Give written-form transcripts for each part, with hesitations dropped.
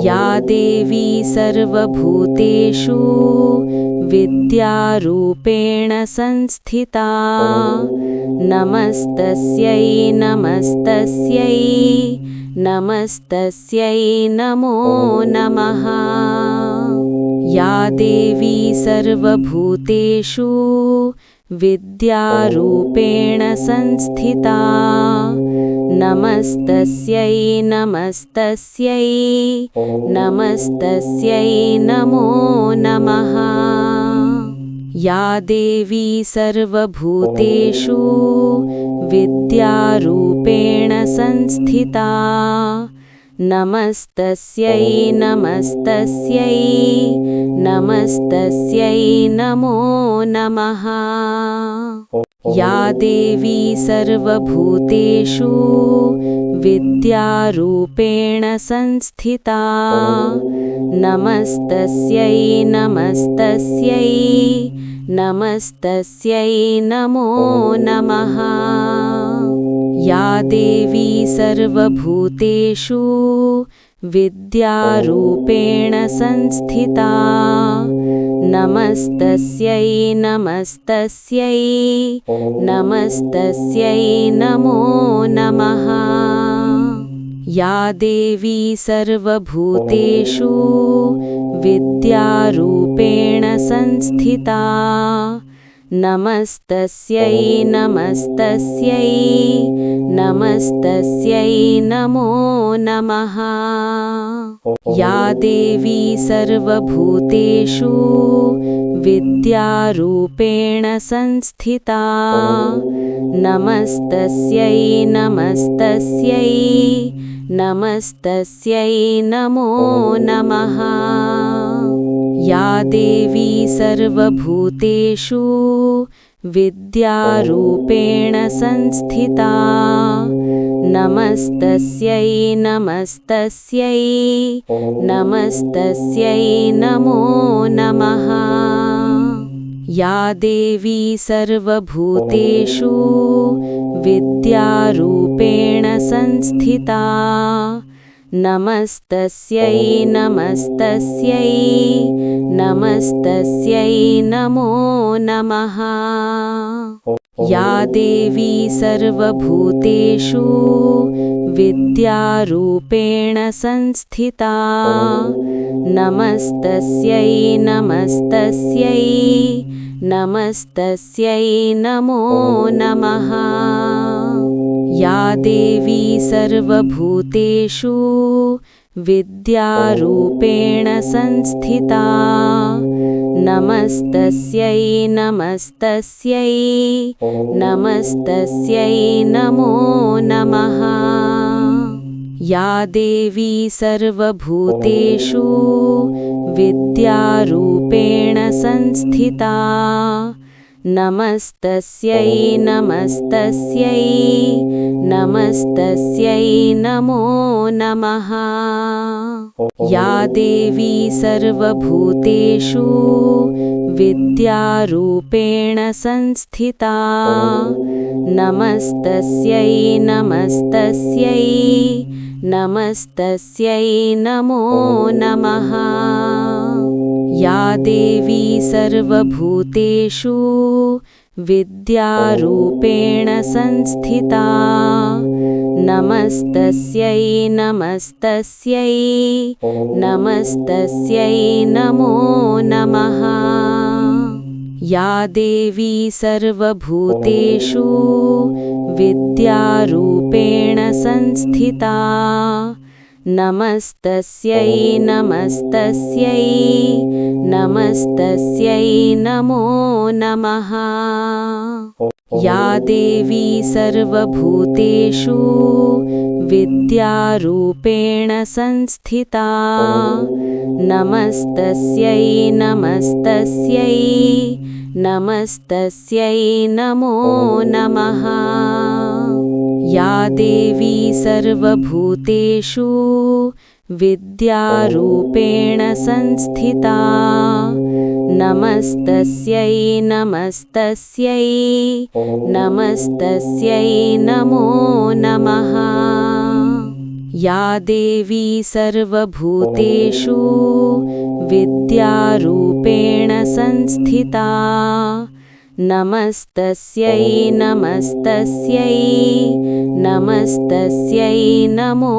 या देवी सर्वभूतेषु विद्यारूपेण संस्थिता नमस्तस्यै नमस्तस्यै नमस्तस्यै नमो नमः। या देवी सर्वभूतेषु विद्यारूपेण संस्थिता नमस्तस्यै नमस्तस्यै नमस्तस्यै नमो नमः। या देवी सर्वभूतेषु विद्यारूपेण संस्थिता नमस्तस्यै नमस्तस्यै नमस्तस्यै नमो नमः। या देवी सर्वभूतेषु विद्यारूपेण संस्थिता नमस्तस्यै नमस्तस्यै नमस्तस्यै नमो नमः। या देवी सर्वभूतेषु विद्यारूपेण संस्थिता नमस्तस्यै नमस्तस्यै नमस्तस्यै नमो नमः। या देवी सर्वभूतेषु विद्यारूपेण संस्थिता नमस्तस्यै नमस्तस्यै नमस्तस्यै नमो नमः। या देवी सर्वभूतेषु विद्यारूपेण संस्थिता नमस्तस्यै नमस्तस्यै नमस्तस्यै नमो नमः। या देवी सर्वभूतेषु विद्यारूपेण संस्थिता नमस्तस्यै नमस्तस्यै नमस्तस्यै नमो नमः। या देवी सर्वभूतेषु विद्यारूपेण संस्थिता नमस्तस्यै नमस्तस्यै नमस्तस्यै नमो नमः। या देवी सर्वभूतेषु विद्यारूपेण संस्थिता नमस्तस्यै नमस्तस्यै नमस्तस्यै नमो नमः। या देवी सर्वभूतेषु विद्यारूपेण संस्थिता नमस्तस्यै नमस्तस्यै नमस्तस्यै नमो नमः। या देवी सर्वभूतेषु विद्यारूपेण संस्थिता नमस्तस्यै नमस्तस्यै नमस्तस्यै नमो नमः। या देवी सर्वभूतेषु विद्यारूपेण संस्थिता नमस्तस्यै नमस्तस्यै नमस्तस्यै नमो नमः। या देवी सर्वभूतेषु विद्यारूपेण संस्थिता नमस्तस्यै नमस्तस्यै नमस्तस्यै नमो नमः। या देवी सर्वभूतेषु विद्यारूपेण संस्थिता नमस्तस्यै नमस्तस्यै नमस्तस्यै नमो नमः। या देवी सर्वभूतेषु विद्यारूपेण संस्थिता नमस्तस्यै नमस्तस्यै नमस्तस्यै नमो नमः। या देवी सर्वभूतेषु विद्यारूपेण संस्थिता नमस्तस्यै नमस्तस्यै नमस्तस्यै नमो नमः। या देवी सर्वभूतेषु विद्यारूपेण संस्थिता नमस्तस्यै नमस्तस्यै नमस्तस्यै नमो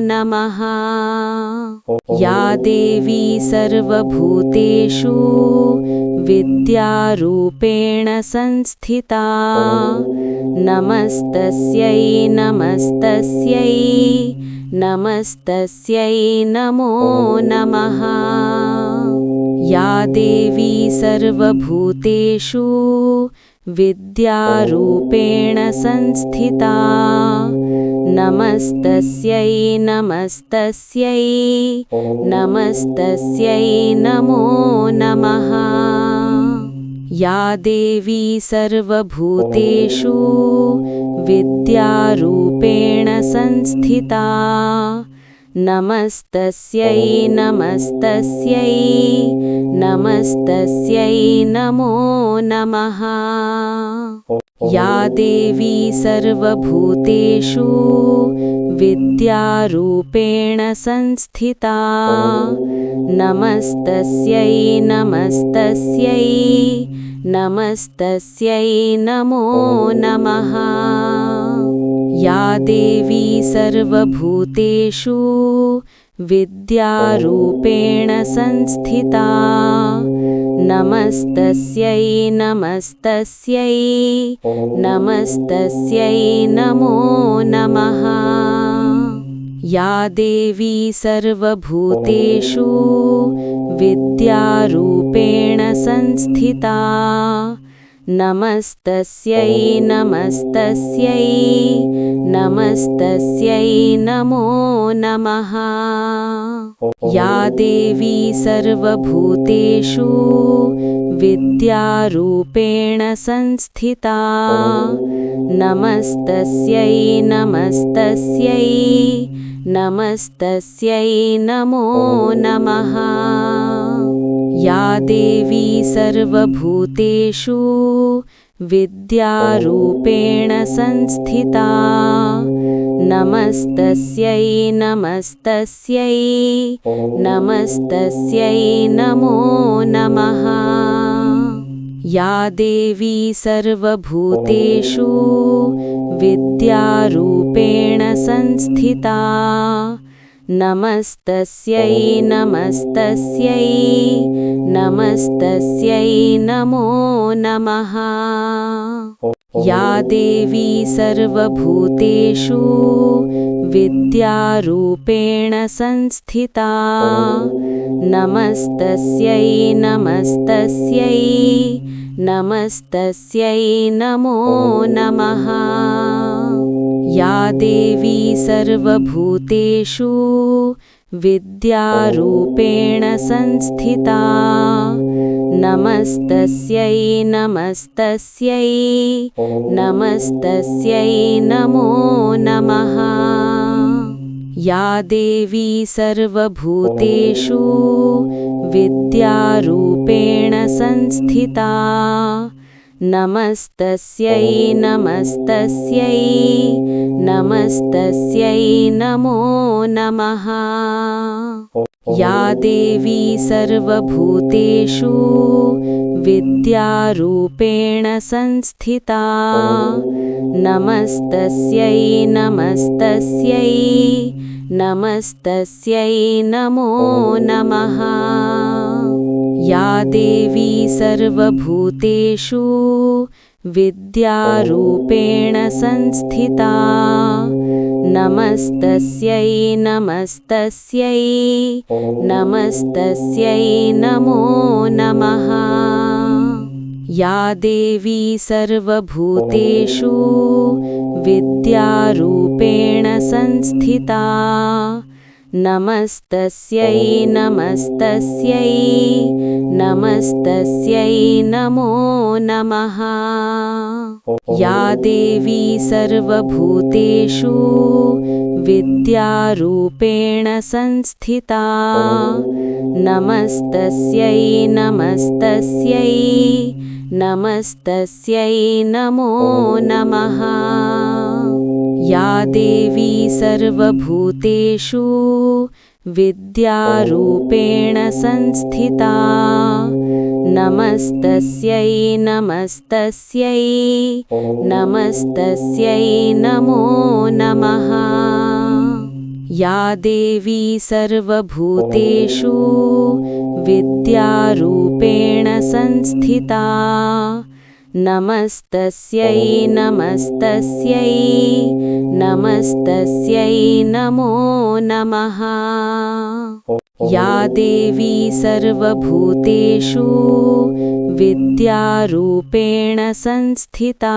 नमः या देवी सर्वभूतेषु विद्यारूपेण संस्थिता नमस्तस्यै नमस्तस्यै नमस्तस्यै नमो नमः या देवी सर्वभूतेषु विद्यारूपेण संस्थिता नमस्तस्यै नमस्तस्यै नमस्तस्यै नमो नमः या देवी सर्वभूतेषु विद्यारूपेण संस्थिता नमस्तस्यै नमस्तस्यै नमस्तस्यै नमो नमः या देवी सर्वभूतेषु विद्यारूपेण संस्थिता नमस्तस्यै नमस्तस्यै नमस्तस्यै नमो नमः या देवी सर्वभूतेषु विद्यारूपेण संस्थिता नमस्तस्यै नमस्तस्यै नमस्तस्यै नमो नमः या देवी सर्वभूतेषु विद्यारूपेण संस्थिता नमस्तस्यै नमस्तस्यै नमस्तस्यै नमो नमः या देवी सर्वभूतेषु विद्यारूपेण संस्थिता नमस्तस्यै नमस्तस्यै नमस्तस्यै नमो नमः या देवी सर्वभूतेषु विद्यारूपेण संस्थिता नमस्तस्यै नमस्तस्यै नमस्तस्यै नमो नमः या देवी सर्वभूतेषु विद्यारूपेण संस्थिता नमस्तस्यै नमस्तस्यै नमस्तस्यै नमो नमः या देवी सर्वभूतेषु विद्यारूपेण संस्थिता नमस्तस्यै नमस्तस्यै नमस्तस्यै नमो नमः या देवी सर्वभूतेषु विद्यारूपेण संस्थिता नमस्तस्यै नमस्तस्यै नमस्तस्यै नमो नमः या देवी सर्वभूतेषु विद्यारूपेण संस्थिता नमस्तस्यै नमस्तस्यै नमस्तस्यै नमो नमः या देवी सर्वभूतेषु विद्यारूपेण संस्थिता नमस्तस्यै नमस्तस्यै नमस्तस्यै नमो नमः या देवी सर्वभूतेषु विद्यारूपेण संस्थिता नमस्तस्यै नमस्तस्यै नमस्तस्यै नमो नमः या देवी सर्वभूतेषु विद्यारूपेण संस्थिता नमस्तस्यै नमस्तस्यै नमस्तस्यै नमो नमः या देवी सर्वभूतेषु विद्यारूपेण संस्थिता नमस्तस्यै नमस्तस्यै नमस्तस्यै नमो नमः या देवी सर्वभूतेषु विद्यारूपेण संस्थिता नमस्तस्यै नमस्तस्यै नमस्तस्यै नमो नमः या देवी सर्वभूतेषु विद्यारूपेण संस्थिता नमस्तस्यै नमस्तस्यै नमस्तस्यै नमो नमः या देवी सर्वभूतेषु विद्यारूपेण संस्थिता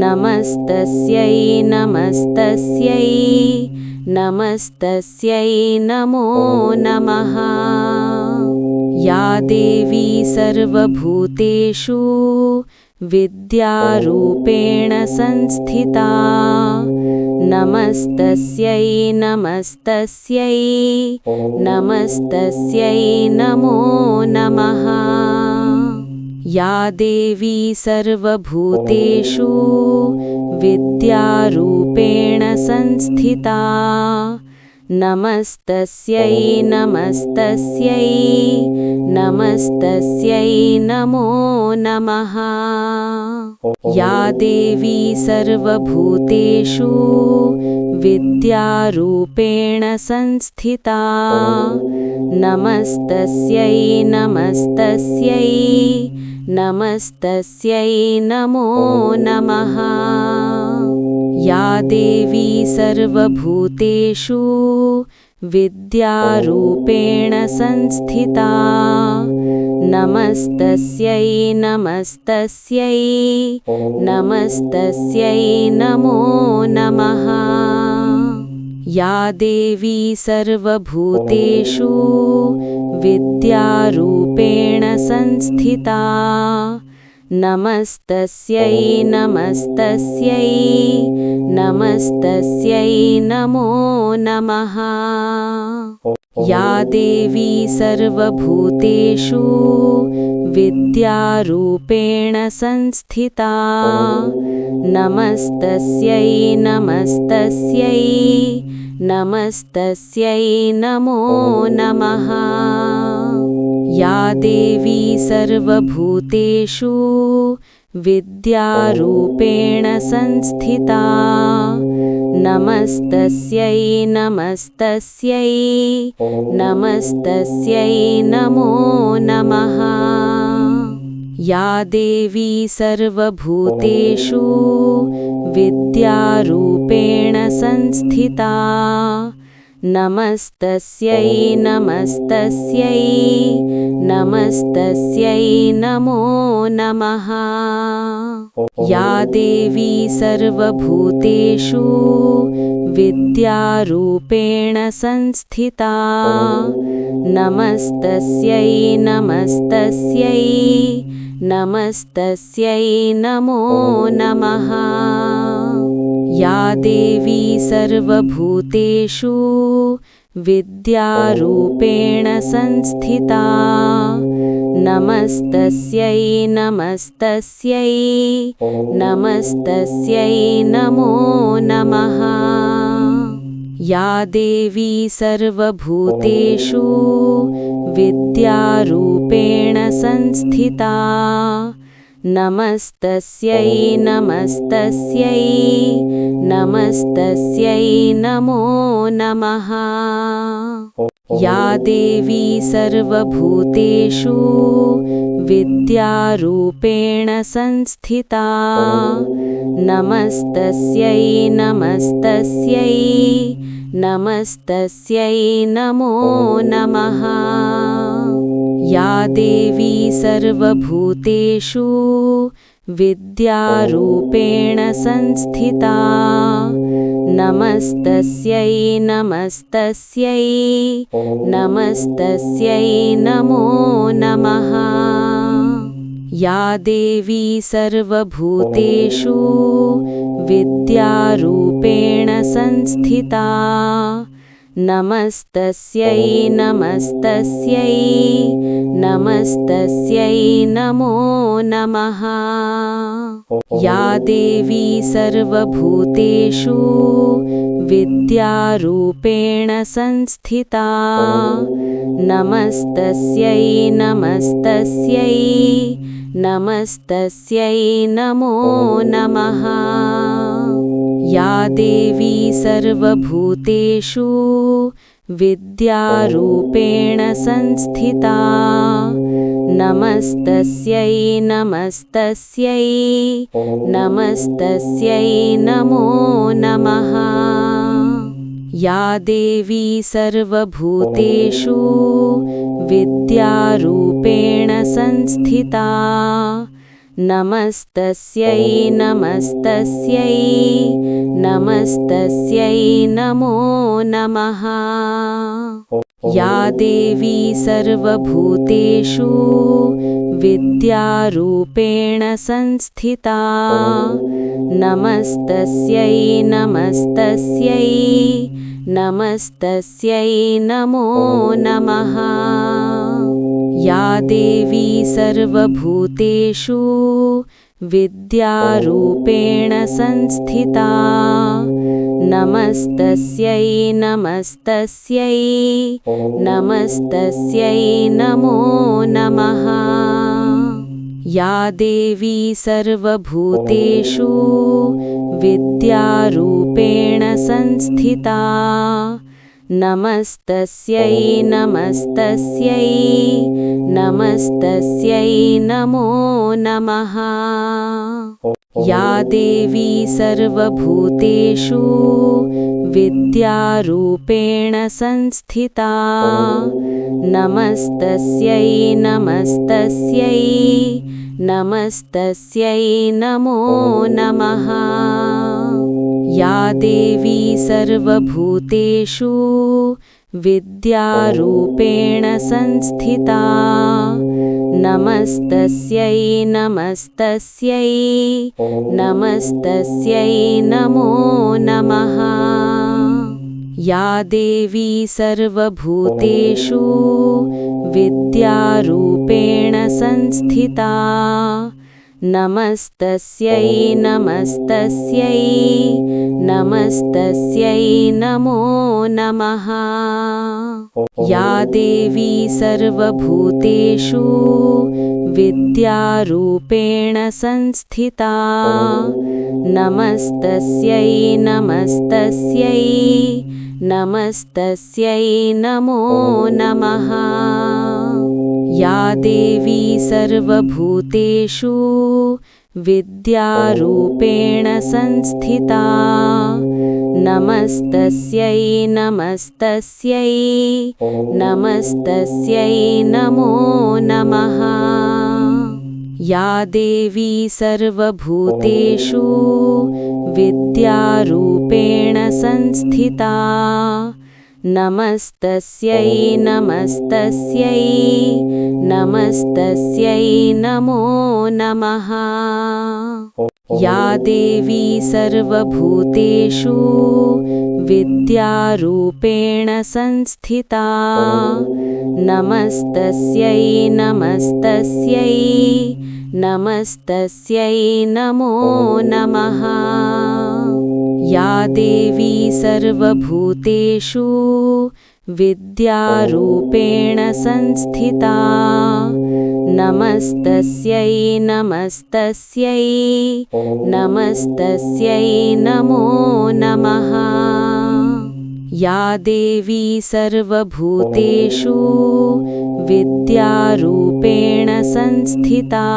नमस्तस्यै नमस्तस्यै नमस्तस्यै नमो नमः या देवी सर्वभूतेषु विद्यारूपेण संस्थिता नमस्तस्यै नमस्तस्यै नमस्तस्यै नमो नमः या देवी सर्वभूतेषु विद्यारूपेण संस्थिता नमस्तस्यै नमस्तस्यै नमस्तस्यै नमो नमः या देवी सर्वभूतेषु विद्यारूपेण संस्थिता नमस्तस्यै नमस्तस्यै नमस्तस्यै नमो नमः या देवी सर्वभूतेषु विद्यारूपेण संस्थिता नमस्तस्यै नमस्तस्यै नमस्तस्यै नमो नमः या देवी सर्वभूतेषु विद्यारूपेण संस्थिता नमस्तस्यै नमस्तस्यै नमस्तस्यै नमो नमः या देवी सर्वभूतेषु विद्यारूपेण संस्थिता नमस्तस्यै नमस्तस्यै नमस्तस्यै नमो नमः या देवी सर्वभूतेषु विद्यारूपेण संस्थिता नमस्तस्यै नमस्तस्यै नमस्तस्यै नमो नमः या देवी सर्वभूतेषु विद्यारूपेण संस्थिता नमस्तस्यै नमस्तस्यै नमस्तस्यै नमो नमः या देवी सर्वभूतेषु विद्यारूपेण संस्थिता नमस्तस्यै नमस्तस्यै नमस्तस्यै नमो नमः या देवी सर्वभूतेषु विद्यारूपेण संस्थिता नमस्तस्यै नमस्तस्यै नमस्तस्यै नमो नमः या देवी सर्वभूतेषु विद्यारूपेण संस्थिता नमस्तस्यै नमस्तस्यै नमस्तस्यै नमो नमः या देवी सर्वभूतेषु विद्यारूपेण संस्थिता नमस्तस्यै नमस्तस्यै नमस्तस्यै नमो नमः या देवी सर्वभूतेषु विद्यारूपेण संस्थिता नमस्तस्यै नमस्तस्यै नमस्तस्यै नमो नमः या देवी सर्वभूतेषु विद्यारूपेण संस्थिता नमस्तस्यै नमस्तस्यै नमस्तस्यै नमो नमः। या देवी सर्वभूतेषु विद्यारूपेण संस्थिता नमस्तस्यै नमस्तस्यै नमस्तस्यै नमो नमः। या देवी सर्वभूतेषु विद्यारूपेण संस्थिता नमस्तस्यै नमस्तस्यै नमस्तस्यै नमो नमः। या देवी सर्वभूतेषु विद्यारूपेण संस्थिता नमस्तस्यै नमस्तस्यै नमस्तस्यै नमो नमः। या देवी सर्वभूतेषु विद्यारूपेण संस्थिता नमस्तस्यै नमस्तस्यै नमस्तस्यै नमो नमः। या देवी सर्वभूतेषु विद्यारूपेण संस्थिता नमस्तस्यै नमस्तस्यै नमस्तस्यै नमो नमः। या देवी सर्वभूतेषु विद्यारूपेण संस्थिता नमस्तस्यै नमस्तस्यै नमस्तस्यै नमो नमः। या देवी सर्वभूतेषु विद्यारूपेण संस्थिता नमस्तस्यै नमस्तस्यै नमस्तस्यै नमो नमः। या देवी सर्वभूतेषु विद्यारूपेण संस्थिता नमस्तस्यै नमस्तस्यै नमस्तस्यै नमो नमः। या देवी सर्वभूतेषु विद्यारूपेण संस्थिता नमस्तस्यै नमस्तस्यै नमस्तस्यै नमो नमः। या देवी सर्वभूतेषु विद्यारूपेण संस्थिता नमस्तस्यै नमस्तस्यै नमस्तस्यै नमो नमः। या देवी सर्वभूतेषु विद्यारूपेण संस्थिता नमस्तस्यै नमस्तस्यै नमस्तस्यै नमो नमः। या देवी सर्वभूतेषु विद्यारूपेण संस्थिता नमस्तस्यै नमस्तस्यै नमस्तस्यै नमो नमः। या देवी सर्वभूतेषु विद्यारूपेण संस्थिता नमस्तस्यै नमस्तस्यै नमस्तस्यै नमो नमः। या देवी सर्वभूतेषु विद्यारूपेण संस्थिता नमस्तस्यै नमस्तस्यै नमस्तस्यै नमो नमः। या देवी सर्वभूतेषु विद्यारूपेण संस्थिता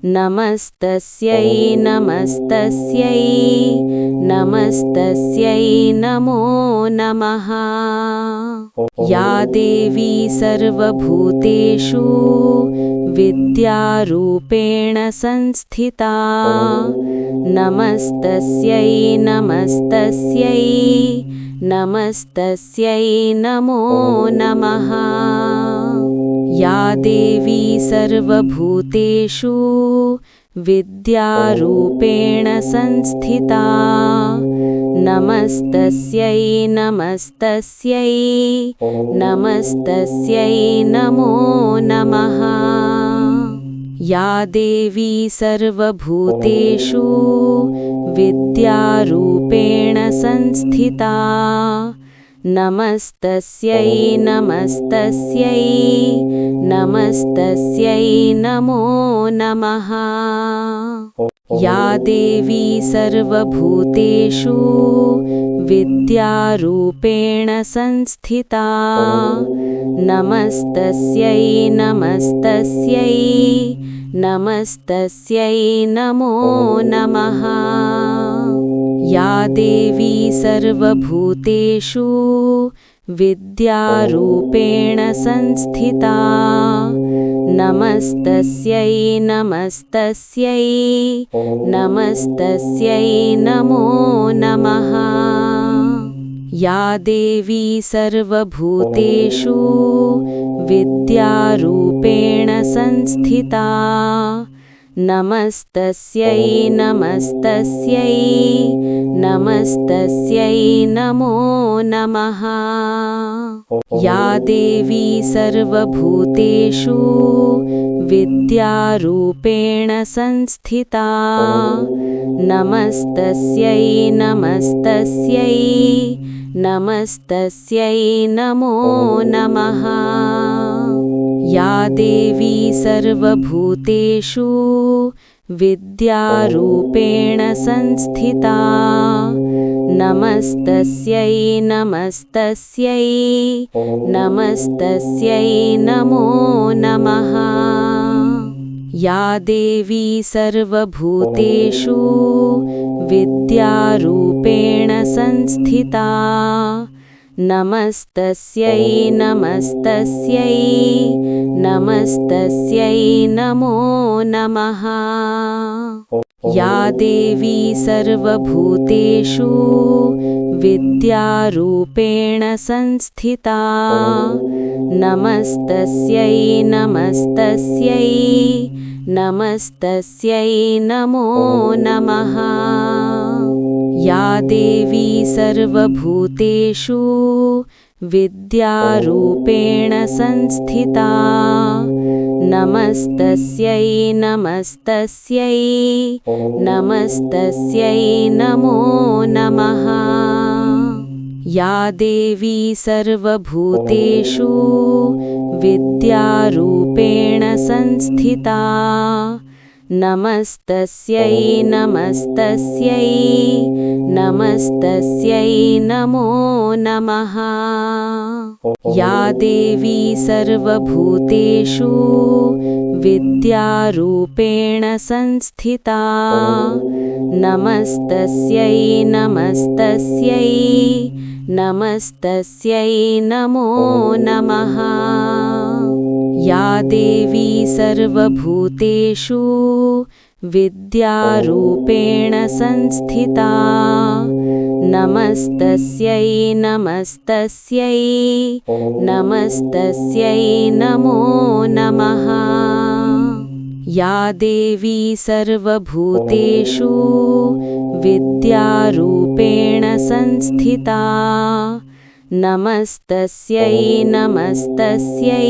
नमस्तस्यै नमस्तस्यै नमस्तस्यै नमो नमः। या देवी सर्वभूतेषु विद्यारूपेण संस्थिता नमस्तस्यै नमस्तस्यै नमस्तस्यै नमो नमः। या देवी सर्वभूतेषु विद्यारूपेण संस्थिता नमस्तस्यै नमस्तस्यै नमस्तस्यै नमो नमः। या देवी सर्वभूतेषु विद्यारूपेण संस्थिता नमस्तस्यै नमस्तस्यै नमस्तस्यै नमो नमः। या देवी सर्वभूतेषु विद्यारूपेण संस्थिता नमस्तस्यै नमस्तस्यै नमस्तस्यै नमो नमः। या देवी सर्वभूतेषु विद्यारूपेण संस्थिता नमस्तस्यै नमस्तस्यै नमस्तस्यै नमो नमः। या देवी सर्वभूतेषु विद्यारूपेण संस्थिता नमस्तस्यै नमस्तस्यै नमस्तस्यै नमो नमः। या देवी सर्वभूतेषु विद्यारूपेण संस्थिता नमस्तस्यै नमस्तस्यै नमस्तस्यै नमो नमः। या देवी सर्वभूतेषु विद्यारूपेण संस्थिता नमस्तस्यै नमस्तस्यै नमस्तस्यै नमो नमः। या देवी सर्वभूतेषु विद्यारूपेण संस्थिता नमस्तस्यै नमस्तस्यै नमस्तस्यै नमो नमः। या देवी सर्वभूतेषु विद्यारूपेण संस्थिता नमस्तस्यै नमस्तस्यै नमस्तस्यै नमो नमः। या देवी सर्वभूतेषु विद्यारूपेण संस्थिता नमस्तस्यै नमस्तस्यै नमस्तस्यै नमो नमः। या देवी सर्वभूतेषु विद्यारूपेण संस्थिता नमस्तस्यै नमस्तस्यै नमस्तस्यै नमो नमः। या देवी सर्वभूतेषु विद्यारूपेण संस्थिता नमस्तस्यै नमस्तस्यै नमस्तस्यै नमो नमः। या देवी सर्वभूतेषु विद्यारूपेण संस्थिता नमस्तस्यै नमस्तस्यै नमस्तस्यै नमो नमः। या देवी सर्वभूतेषु विद्यारूपेण संस्थिता नमस्तस्यै नमस्तस्यै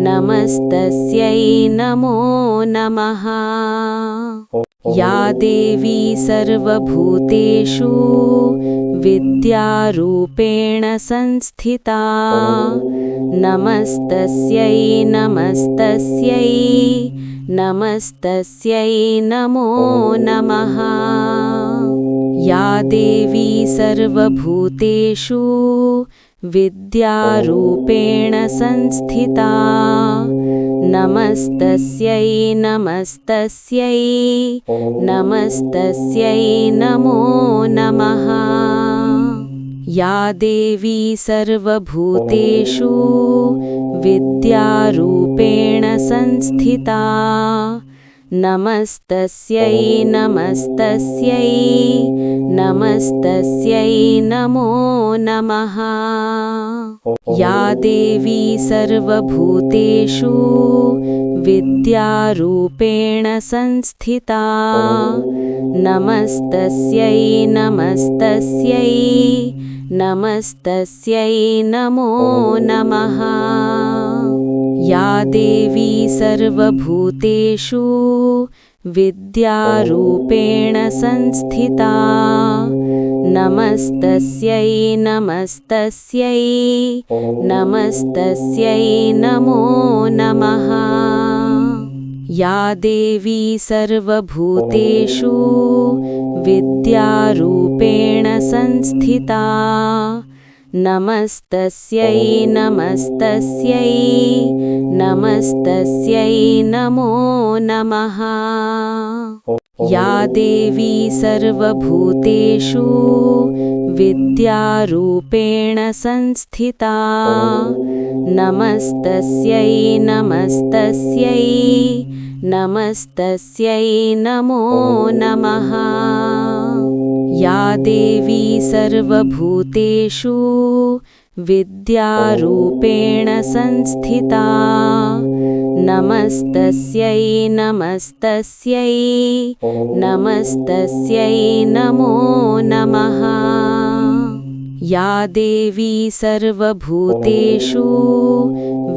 नमस्तस्यै नमो नमः। या देवी सर्वभूतेषु विद्यारूपेण संस्थिता नमस्तस्यै नमस्तस्यै नमस्तस्यै नमो नमः। या देवी सर्वभूतेषु विद्यारूपेण संस्थिता नमस्तस्यै नमस्तस्यै नमस्तस्यै नमो नमः। या देवी सर्वभूतेषु विद्यारूपेण संस्थिता नमस्तस्यै नमस्तस्यै नमस्तस्यै नमो नमः। या देवी सर्वभूतेषु विद्यारूपेण संस्थिता नमस्तस्यै नमस्तस्यै नमस्तस्यै नमो नमः। या देवी सर्वभूतेषु विद्यारूपेण संस्थिता नमस्तस्यै नमस्तस्यै नमस्तस्यै नमो नमः। या देवी सर्वभूतेषु विद्यारूपेण संस्थिता नमस्तस्यै नमस्तस्यै नमस्तस्यै नमो नमः। या देवी सर्वभूतेषु विद्यारूपेण संस्थिता नमस्तस्यै नमस्तस्यै नमस्तस्यै नमो नमः। या देवी सर्वभूतेषु विद्यारूपेण संस्थिता नमस्तस्यै नमस्तस्यै नमस्तस्यै नमो नमः। या देवी सर्वभूतेषु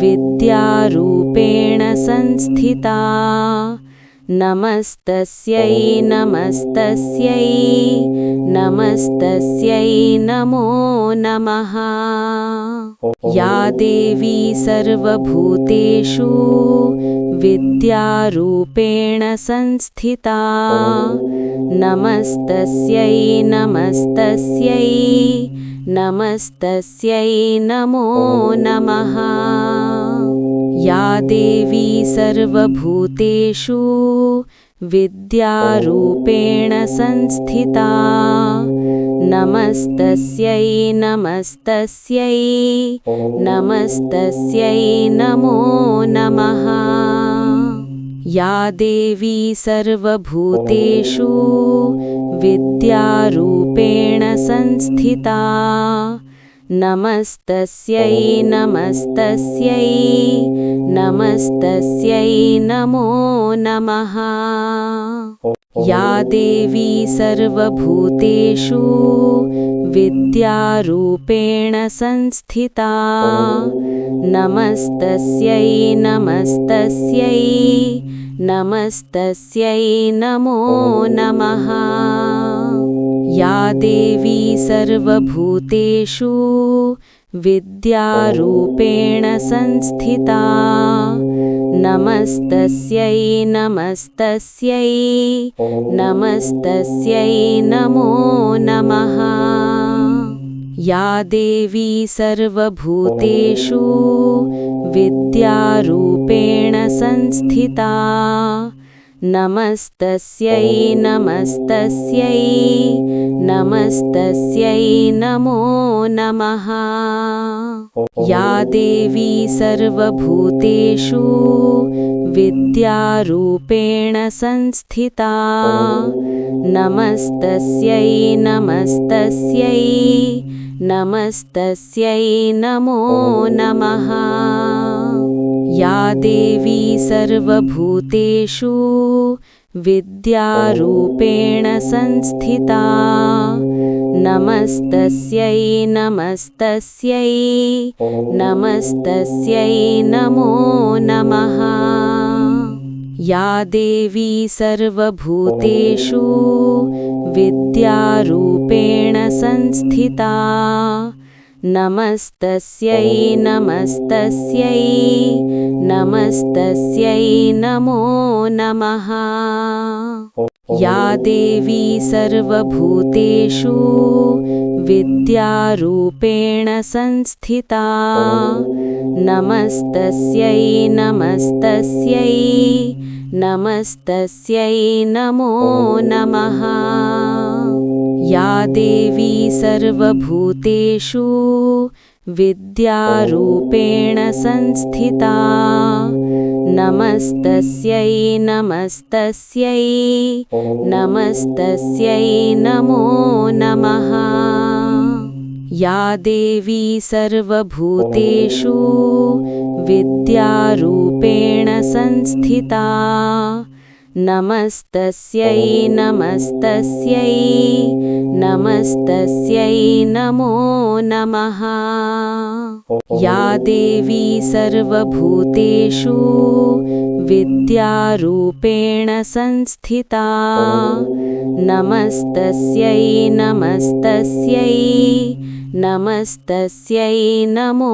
विद्यारूपेण संस्थिता नमस्तस्यै नमस्तस्यै नमस्तस्यै नमो नमः। या देवी सर्वभूतेषु विद्यारूपेण संस्थिता नमस्तस्यै नमस्तस्यै नमस्तस्यै नमो नमः। या देवी सर्वभूतेषु विद्यारूपेण संस्थिता नमस्तस्यै नमस्तस्यै नमस्तस्यै नमो नमः। या देवी सर्वभूतेषु विद्यारूपेण संस्थिता नमस्तस्यै नमस्तस्यै नमस्तस्यै नमो नमः। या देवी सर्वभूतेषु विद्यारूपेण संस्थिता नमस्तस्यै नमस्तस्यै नमस्तस्यै नमो नमः। या देवी सर्वभूतेषु विद्यारूपेण संस्थिता नमस्तस्यै नमस्तस्यै नमस्तस्यै नमो नमः। या देवी सर्वभूतेषु विद्यारूपेण संस्थिता नमस्तस्यै नमस्तस्यै नमस्तस्यै नमो नमः। या देवी सर्वभूतेषु विद्यारूपेण संस्थिता नमस्तस्यै नमस्तस्यै नमस्तस्यै नमो नमः। या देवी सर्वभूतेषु विद्यारूपेण संस्थिता नमस्तस्यै नमस्तस्यै नमस्तस्यै नमो नमः। या देवी सर्वभूतेषु विद्यारूपेण संस्थिता नमस्तस्यै नमस्तस्यै नमस्तस्यै नमो नमः। या देवी सर्वभूतेषु विद्यारूपेण संस्थिता नमस्तस्यै नमस्तस्यै नमस्तस्यै नमो नमः। या देवी सर्वभूतेषु विद्यारूपेण संस्थिता नमस्तस्यै नमस्तस्यै नमस्तस्यै नमो नमः। या देवी सर्वभूतेषु विद्यारूपेण संस्थिता नमस्तस्यै नमस्तस्यै नमस्तस्यै नमो नमः या देवी सर्वभूतेषु विद्यारूपेण संस्थिता नमस्तस्यै नमस्तस्यै नमस्तस्यै नमो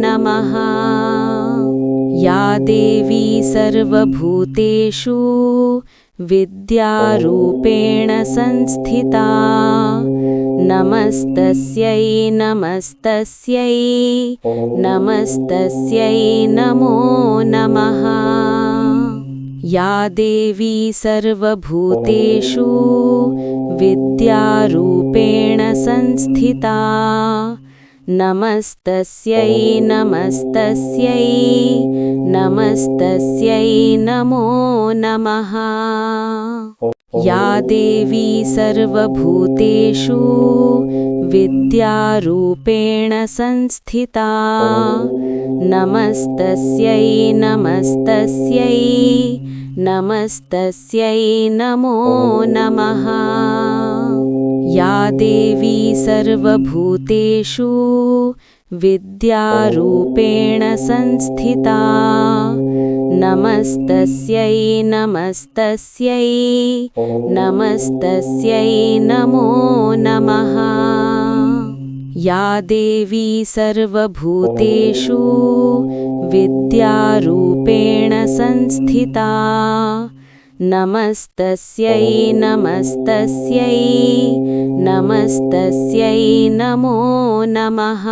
नमः या देवी सर्वभूतेषु विद्यारूपेण संस्थिता नमस्तस्यै नमस्तस्यै नमस्तस्यै नमो नमः या देवी सर्वभूतेषु विद्यारूपेण संस्थिता नमस्तस्यै नमस्तस्यै नमस्तस्यै नमो नमः या देवी सर्वभूतेषु विद्यारूपेण संस्थिता नमस्तस्यै नमस्तस्यै नमस्तस्यै नमो नमः या देवी सर्वभूतेषु विद्यारूपेण संस्थिता नमस्तस्यै नमस्तस्यै नमस्तस्यै नमो नमः या देवी सर्वभूतेषु विद्यारूपेण संस्थिता नमस्तस्यै नमस्तस्यै नमस्तस्यै नमो नमः।